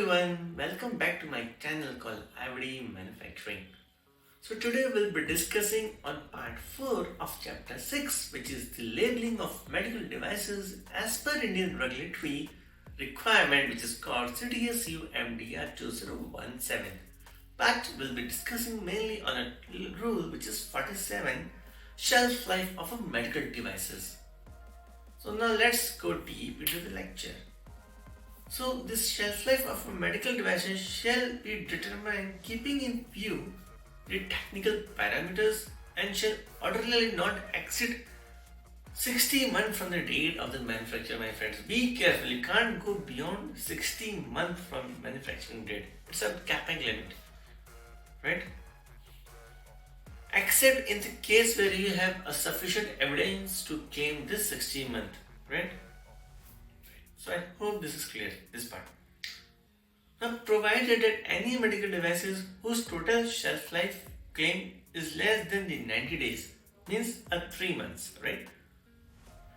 everyone, welcome back to my channel called Expiry Manufacturing. So today we'll be discussing on part 4 of chapter 6, which is the labeling of medical devices as per Indian regulatory requirement, which is called CDSCO MDR 2017. But we'll be discussing mainly on a rule which is 47, shelf life of a medical devices. So now let's go deep into the lecture. So this shelf life of a medical device shall be determined keeping in view the technical parameters and shall ordinarily not exceed 60 months from the date of the manufacture, my friends. Be careful, you can't go beyond 60 months from manufacturing date. It's a capping limit, right? Except in the case where you have a sufficient evidence to claim this 60 month, right? So I hope this is clear, this part. Now, provided that any medical devices whose total shelf life claim is less than the 90 days, means 3 months, right,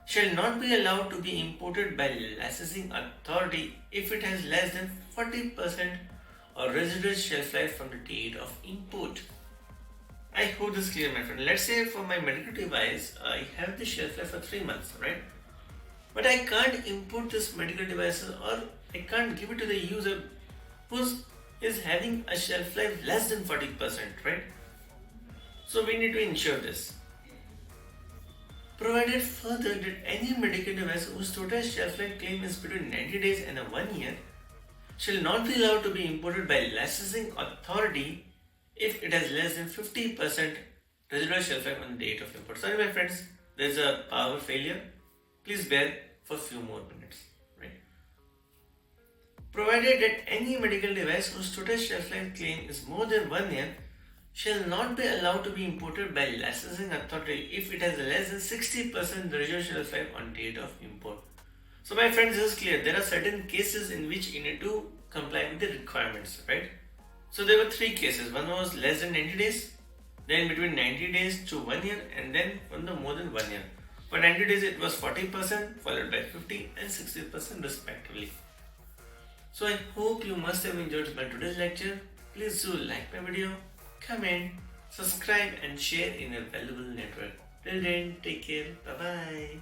shall not be allowed to be imported by licensing authority if it has less than 40% or residual shelf life from the date of import. I hope this is clear, my friend. Let's say for my medical device, I have the shelf life for 3 months, right? But I can't import this medical device or I can't give it to the user who is having a shelf life less than 40%, right? So we need to ensure this. Provided further that any medical device whose total shelf life claim is between 90 days and 1 year shall not be allowed to be imported by licensing authority if it has less than 50% residual shelf life on the date of import. Sorry my friends, there is a power failure. Please bear for a few more minutes, right? Provided that any medical device whose total shelf life claim is more than 1 year shall not be allowed to be imported by licensing authority if it has less than 60% residual shelf life on date of import. So my friends, this is clear. There are certain cases in which you need to comply with the requirements, right? So there were 3 cases. One was less than 90 days, then between 90 days to 1 year, and then from the more than 1 year. For 90 days it was 40% followed by 50 and 60% respectively. So I hope you must have enjoyed my today's lecture. Please do like my video, comment, subscribe and share in your valuable network. Till then, take care. Bye bye.